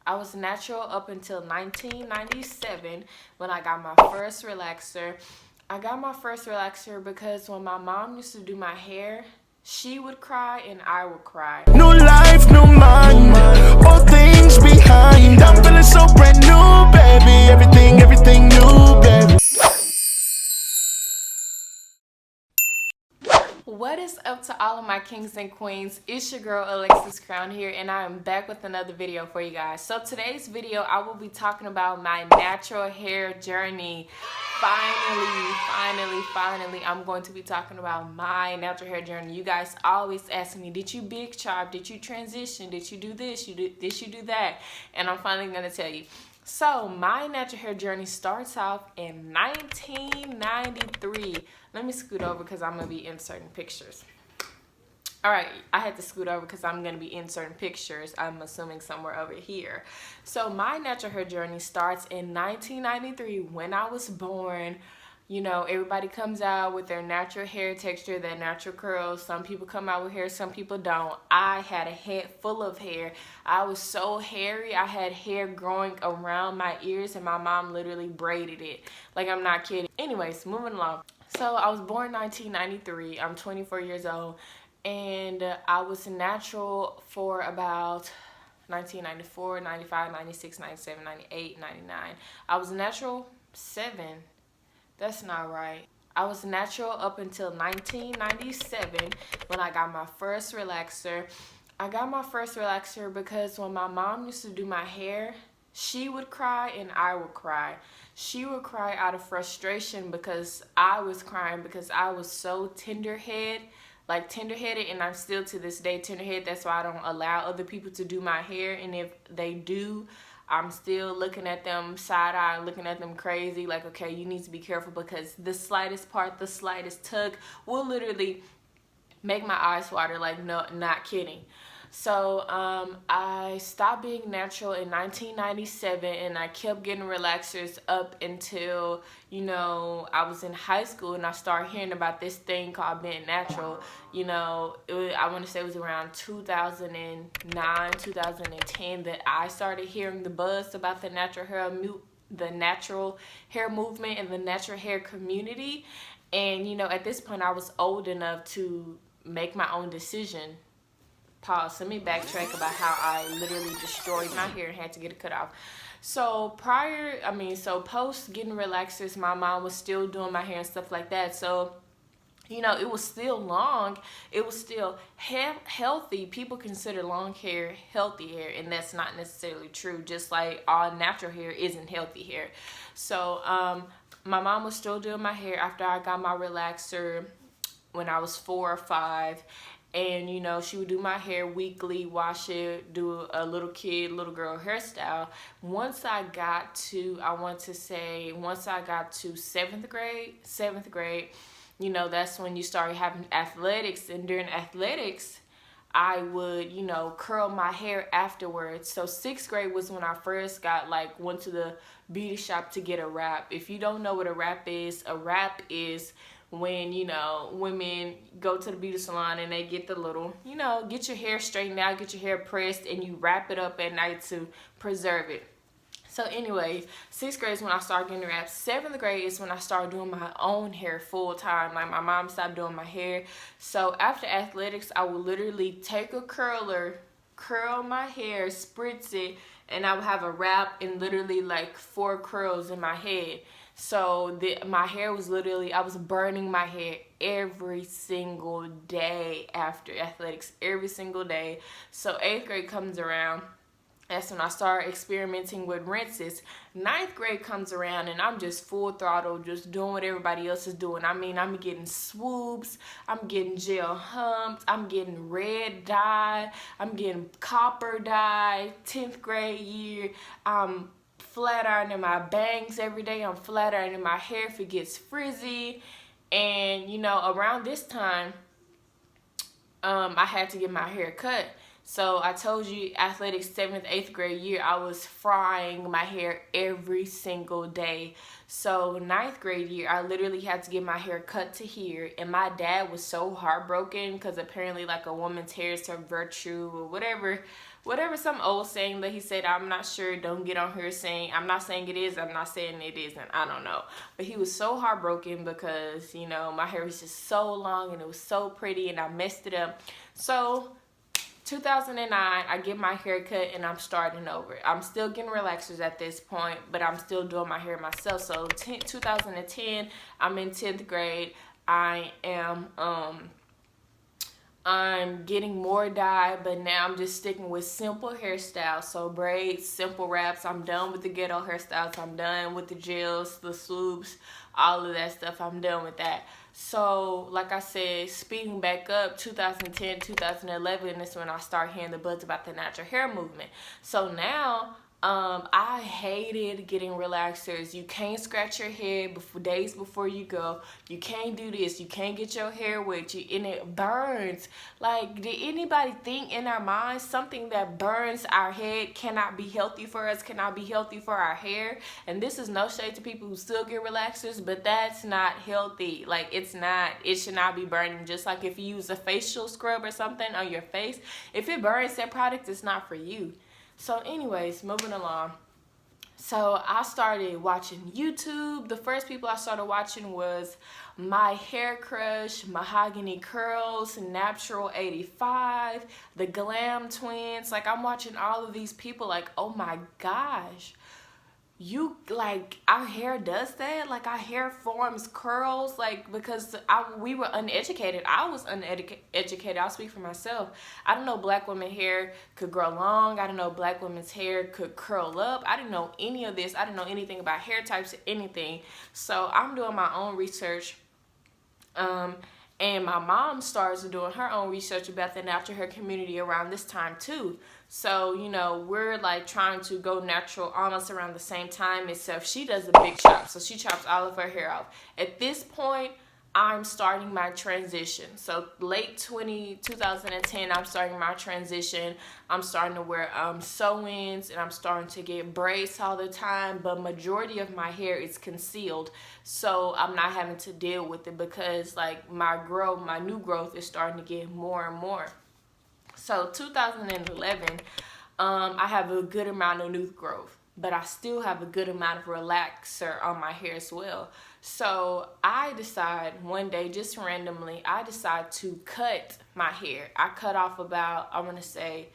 I was natural up until 1997 when I got my first relaxer. I got my first relaxer because when my mom used to do my hair, she would cry and I would cry. New life, new mind, all things behind. I'm feeling so brand new, baby. Everything new, baby. What is up to all of my kings and queens? It's your girl Alexus Crown here, and I am back with another video for you guys. So today's video, I will be talking about my natural hair journey. Finally, I'm going to be talking about my natural hair journey. You guys always ask me, did you big chop? Did you transition? Did you do this? Did you do that? And I'm finally going to tell you. So my natural hair journey starts off in 1993. Let me scoot over because I'm going to be inserting pictures. Alright, I had to scoot over because I'm going to be inserting pictures. I'm assuming somewhere over here. So my natural hair journey starts in 1993 when I was born. You know, everybody comes out with their natural hair texture, their natural curls. Some people come out with hair, some people don't. I had a head full of hair. I was so hairy. I had hair growing around my ears and my mom literally braided it. Like, I'm not kidding. Anyways, moving along. So I was born 1993. I'm 24 years old. And I was natural for about 1994, 95, 96, 97, 98, 99. I was natural 7. That's not right. I was natural up until 1997 when I got my first relaxer. I got my first relaxer because when my mom used to do my hair, she would cry and I would cry. She would cry out of frustration because I was crying because I was so tenderheaded, and I'm still to this day tenderheaded. That's why I don't allow other people to do my hair, and if they do, I'm still looking at them side-eye, looking at them crazy, like, okay, you need to be careful because the slightest part, the slightest tug will literally make my eyes water, like, no, not kidding. So I stopped being natural in 1997, and I kept getting relaxers up until, you know, I was in high school, and I started hearing about this thing called being natural. You know, I want to say it was around 2009, 2010 that I started hearing the buzz about the natural hair movement and the natural hair community. And, you know, at this point, I was old enough to make my own decision. Pause. Let me backtrack about how I literally destroyed my hair and had to get it cut off. So post getting relaxers, my mom was still doing my hair and stuff like that. So, you know, it was still long. It was still healthy. People consider long hair healthy hair, and that's not necessarily true. Just like all natural hair isn't healthy hair. So, my mom was still doing my hair after I got my relaxer when I was 4 or 5. And, you know, she would do my hair weekly, wash it, do a little girl hairstyle. Once I got to 7th grade, you know, that's when you started having athletics. And during athletics, I would, you know, curl my hair afterwards. So 6th grade was when I first went to the beauty shop to get a wrap. If you don't know what a wrap is when, you know, women go to the beauty salon and they get the little, you know, get your hair straightened out, get your hair pressed, and you wrap it up at night to preserve it. So anyway, 6th grade is when I started getting wraps. 7th grade is when I started doing my own hair full time. Like, my mom stopped doing my hair. So after athletics, I would literally take a curler, curl my hair, spritz it, and I would have a wrap and literally like 4 curls in my head. So my hair was literally, I was burning my hair every single day after athletics, every single day. So 8th grade comes around. That's when I started experimenting with rinses. 9th grade comes around and I'm just full throttle, just doing what everybody else is doing. I mean, I'm getting swoops, I'm getting gel humps, I'm getting red dye, I'm getting copper dye. 10th grade year, I'm flat ironing my bangs every day. I'm flat ironing my hair if it gets frizzy. And, you know, around this time, I had to get my hair cut. So I told you, athletics 7th, 8th grade year, I was frying my hair every single day. So 9th grade year, I literally had to get my hair cut to here. And my dad was so heartbroken because apparently like a woman's hair is her virtue or whatever whatever, some old saying that he said. I'm not sure. Don't get on here saying, I'm not saying it is, I'm not saying it isn't. I don't know. But he was so heartbroken because, you know, my hair was just so long and it was so pretty and I messed it up. So 2009, I get my hair cut and I'm starting over. I'm still getting relaxers at this point, but I'm still doing my hair myself. So 2010, I'm in 10th grade. I'm getting more dye, but now I'm just sticking with simple hairstyles. So braids, simple wraps. I'm done with the ghetto hairstyles. I'm done with the gels, the swoops, all of that stuff. I'm done with that. So like I said, speeding back up, 2010, 2011 is when I start hearing the buzz about the natural hair movement. So now I hated getting relaxers. You can't scratch your head days before you go. You can't do this. You can't get your hair wet. And it burns. Like, did anybody think in our minds something that burns our head cannot be healthy for us, cannot be healthy for our hair? And this is no shade to people who still get relaxers, but that's not healthy. Like, it's not. It should not be burning. Just like if you use a facial scrub or something on your face, if it burns that product, it's not for you. So anyways, moving along. So I started watching YouTube. The first people I started watching was My Hair Crush, Mahogany Curls, Natural 85, the Glam Twins. Like, I'm watching all of these people like, oh my gosh. You, like, our hair does that? Like, our hair forms curls? Like, because we were uneducated. I was uneducated. I'll speak for myself. I didn't know black women's hair could grow long. I didn't know black women's hair could curl up. I didn't know any of this. I didn't know anything about hair types or anything. So I'm doing my own research. And my mom starts doing her own research about the natural hair community around this time too. So, you know, we're like trying to go natural almost around the same time, except she does a big chop. So she chops all of her hair off. At this point, I'm starting my transition. So late 2010, I'm starting my transition. I'm starting to wear sew-ins and I'm starting to get braids all the time, but majority of my hair is concealed. So I'm not having to deal with it because like my new growth is starting to get more and more. So 2011, I have a good amount of new growth, but I still have a good amount of relaxer on my hair as well. So I decide one day, just randomly, I decide to cut my hair. I cut off about, I want to say,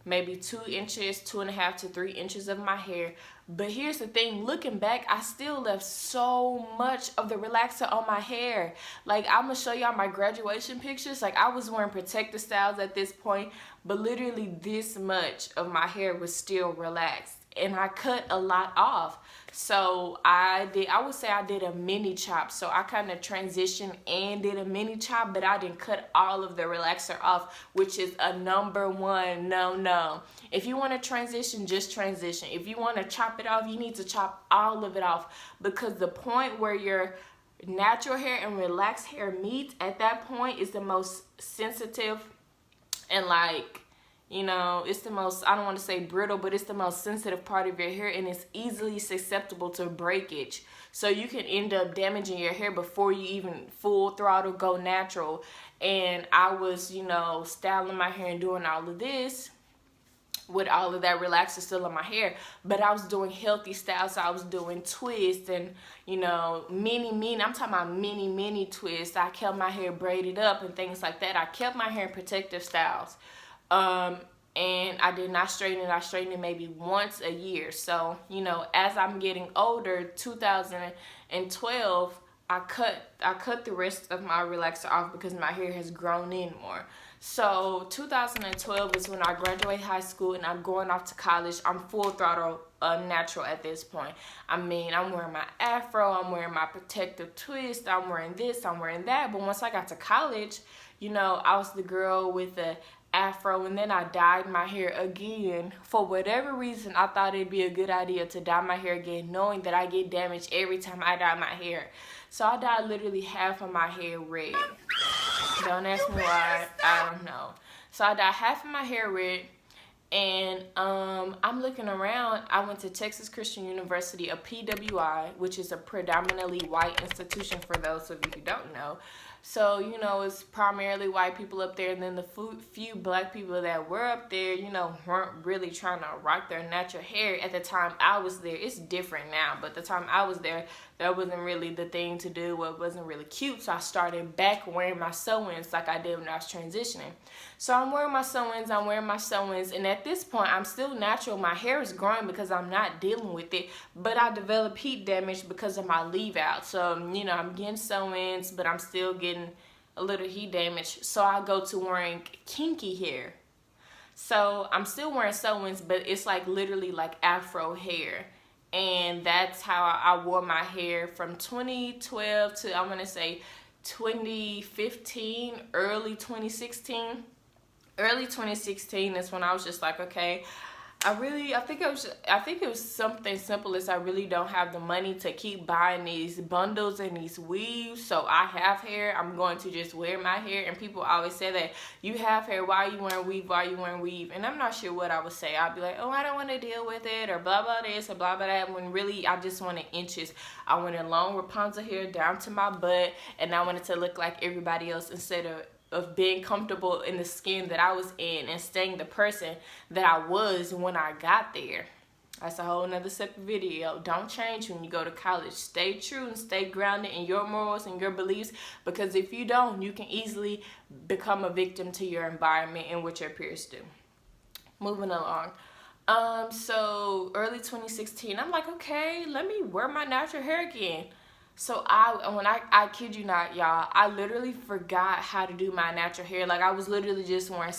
maybe 2 inches, 2.5 to 3 inches of my hair. But here's the thing, looking back, I still left so much of the relaxer on my hair. Like, I'm going to show y'all my graduation pictures. Like, I was wearing protective styles at this point, but literally this much of my hair was still relaxed. And I cut a lot off. So I would say I did a mini chop. So I kind of transitioned and did a mini chop, but I didn't cut all of the relaxer off, which is a #1 no. If you want to transition, just transition. If you want to chop it off, you need to chop all of it off, because the point where your natural hair and relaxed hair meet, at that point is the most sensitive and like, you know, it's the most, I don't want to say brittle, but it's the most sensitive part of your hair, and it's easily susceptible to breakage. So you can end up damaging your hair before you even full throttle go natural. And I was, you know, styling my hair and doing all of this with all of that relaxer still in my hair, but I was doing healthy styles. So I was doing twists and, you know, I'm talking about mini twists. I kept my hair braided up and things like that. I kept my hair in protective styles. And I did not straighten it. I straightened it maybe once a year. So, you know, as I'm getting older, 2012, I cut the rest of my relaxer off because my hair has grown in more. So 2012 is when I graduate high school and I'm going off to college. I'm full throttle natural at this point. I mean, I'm wearing my afro, I'm wearing my protective twist, I'm wearing this, I'm wearing that. But once I got to college, you know, I was the girl with the afro, and then I dyed my hair again. For whatever reason, I thought it'd be a good idea to dye my hair again, knowing that I get damaged every time I dye my hair. So I dyed literally half of my hair red. Don't ask me why, I don't know. So I dyed half of my hair red, and I'm looking around. I went to Texas Christian University, a PWI, which is a predominantly white institution for those of you who don't know. So, it's primarily white people up there, and then the few black people that were up there, weren't really trying to rock their natural hair at the time I was there. It's different now, but the time I was there, that wasn't really the thing to do. Well, it wasn't really cute, so I started back wearing my sew-ins like I did when I was transitioning. So I'm wearing my sew-ins, and at this point, I'm still natural. My hair is growing because I'm not dealing with it, but I developed heat damage because of my leave-out. So, I'm getting sew-ins, but I'm still getting a little heat damage. So I go to wearing kinky hair. So I'm still wearing sew-ins, but it's like literally like afro hair. And that's how I wore my hair from 2012 to, I'm going to say, 2015, early 2016. Early 2016 is when I was just like, okay, I think it was something simple as I really don't have the money to keep buying these bundles and these weaves. So I have hair, I'm going to just wear my hair. And people always say that, you have hair, why are you wearing weave, why are you wearing weave? And I'm not sure what I would say. I'd be like, oh, I don't want to deal with it, or blah blah this or blah blah that, when really I just wanted inches. I wanted long Rapunzel hair down to my butt, and I wanted to look like everybody else instead of being comfortable in the skin that I was in and staying the person that I was when I got there. That's a whole nother separate video. Don't change when you go to college. Stay true and stay grounded in your morals and your beliefs, because if you don't, you can easily become a victim to your environment and what your peers do. Moving along. So early 2016, I'm like, okay, let me wear my natural hair again. So I kid you not, y'all, I literally forgot how to do my natural hair. Like, I was literally just wearing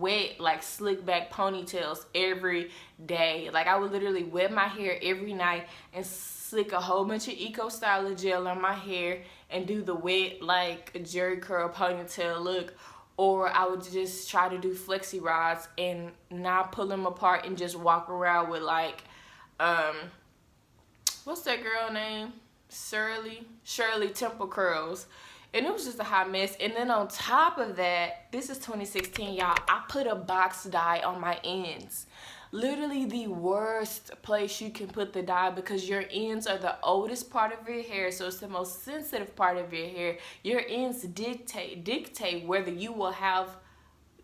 wet, like, slick back ponytails every day. Like, I would literally wet my hair every night and slick a whole bunch of Eco Styler gel on my hair and do the wet, like, jerry curl ponytail look. Or I would just try to do flexi rods and not pull them apart and just walk around with, like, what's that girl name? Shirley Temple curls. And it was just a hot mess. And then on top of that, this is 2016, y'all, I put a box dye on my ends. Literally the worst place you can put the dye, because your ends are the oldest part of your hair, so it's the most sensitive part of your hair. Your ends dictate whether you will have,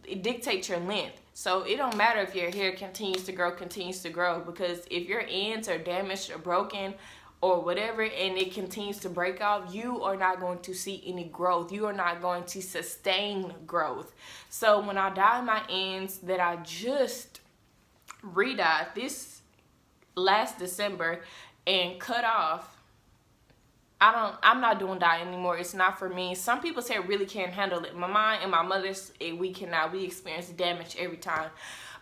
it dictates your length. So it don't matter if your hair continues to grow, because if your ends are damaged or broken or whatever, and it continues to break off, you are not going to see any growth. You are not going to sustain growth. So when I dye my ends that I just re-dyed this last December and cut off, I'm not doing dye anymore. It's not for me. Some people's hair really can't handle it. Mine and my mother's, we cannot. We experience damage every time.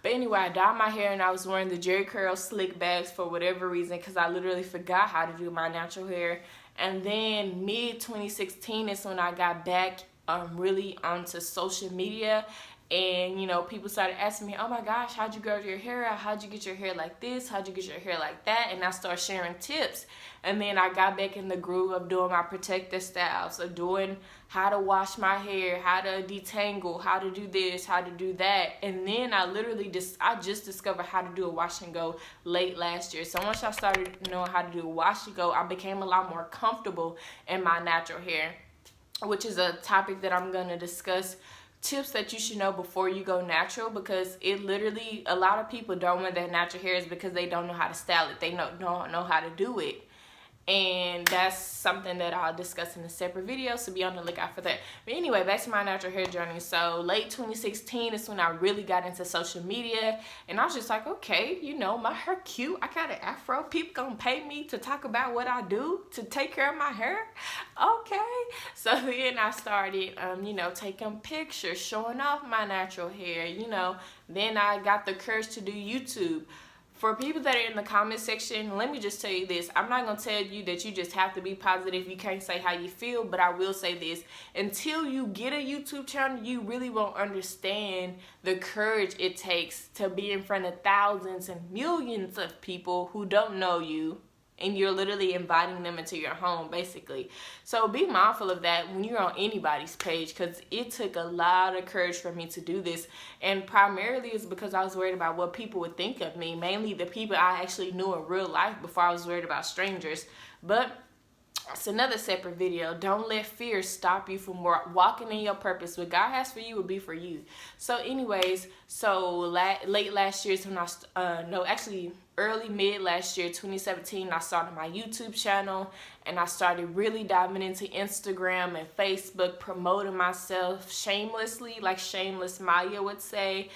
But anyway, I dyed my hair and I was wearing the jerry curl slick backs for whatever reason, because I literally forgot how to do my natural hair. And then mid 2016 is when I got back really onto social media. And, people started asking me, oh my gosh, how'd you grow your hair out? How'd you get your hair like this? How'd you get your hair like that? And I started sharing tips. And then I got back in the groove of doing my protective styles, of doing how to wash my hair, how to detangle, how to do this, how to do that. And then I just discovered how to do a wash and go late last year. So once I started knowing how to do a wash and go, I became a lot more comfortable in my natural hair, which is a topic that I'm going to discuss. Tips that you should know before you go natural, because it literally, a lot of people don't want their natural hairs because they don't know how to style it. They don't know how to do it. And that's something that I'll discuss in a separate video, so be on the lookout for that. But anyway, back to my natural hair journey. So late 2016 is when I really got into social media, and I was just like, okay, my hair cute. I got an afro. People gonna pay me to talk about what I do to take care of my hair. Okay. So then I started, taking pictures, showing off my natural hair. Then I got the courage to do YouTube. For people that are in the comment section, let me just tell you this. I'm not going to tell you that you just have to be positive. You can't say how you feel, but I will say this. Until you get a YouTube channel, you really won't understand the courage it takes to be in front of thousands and millions of people who don't know you, and you're literally inviting them into your home, basically. So be mindful of that when you're on anybody's page, because it took a lot of courage for me to do this. And primarily it's because I was worried about what people would think of me, mainly the people I actually knew in real life, before I was worried about strangers. But it's another separate video. Don't let fear stop you from walking in your purpose. What God has for you will be for you. So anyways, so late last year, early mid last year, 2017, I started my YouTube channel, and I started really diving into Instagram and Facebook, promoting myself shamelessly, like Shameless Maya would say.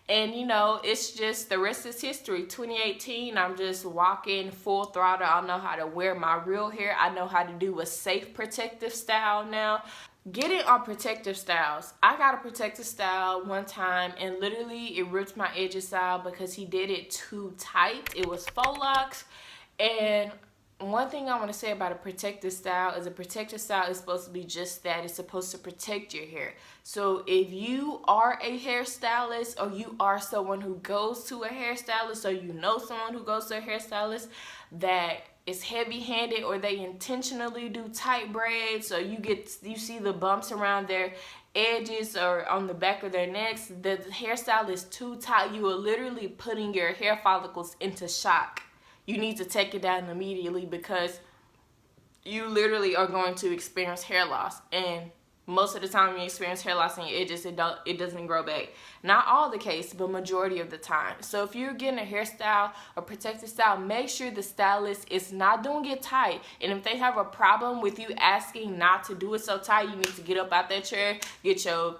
And you know, it's just, the rest is history. 2018, I'm just walking full throttle. I know how to wear my real hair. I know how to do a safe protective style now. Getting on protective styles. I got a protective style one time, and literally it ripped my edges out because he did it too tight. It was faux locks. And one thing I want to say about a protective style is a protective style is supposed to be just that. It's supposed to protect your hair. So if you are a hairstylist, or you are someone who goes to a hairstylist, or you know someone who goes to a hairstylist that is heavy-handed, or they intentionally do tight braids, or you see the bumps around their edges or on the back of their necks, the hairstyle is too tight, you are literally putting your hair follicles into shock. You need to take it down immediately, because you literally are going to experience hair loss. And most of the time you experience hair loss in your edges, it doesn't grow back. Not all the case, but majority of the time. So if you're getting a hairstyle or protective style, make sure the stylist is not doing it tight. And if they have a problem with you asking not to do it so tight, you need to get up out that chair, get your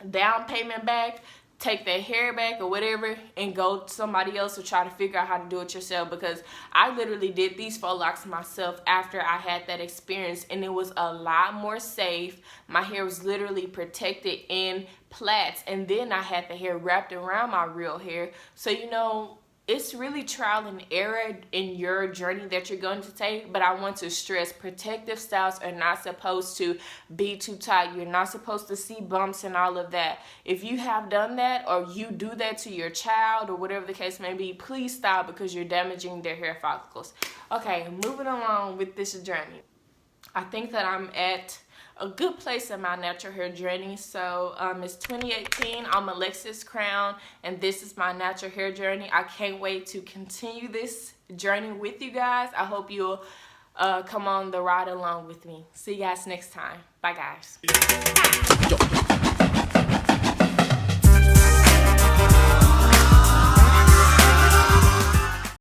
down payment back, take their hair back or whatever, and go to somebody else to try to figure out how to do it yourself. Because I literally did these faux locks myself after I had that experience, and it was a lot more safe. My hair was literally protected in plaits, and then I had the hair wrapped around my real hair. So you know, it's really trial and error in your journey that you're going to take. But I want to stress, protective styles are not supposed to be too tight. You're not supposed to see bumps and all of that. If you have done that, or you do that to your child, or whatever the case may be, please stop, because you're damaging their hair follicles. Okay, moving along with this journey. I think that I'm at a good place in my natural hair journey. So it's 2018. I'm Alexus Crown, and this is my natural hair journey. I can't wait to continue this journey with you guys. I hope you'll come on the ride along with me. See you guys next time. Bye, guys.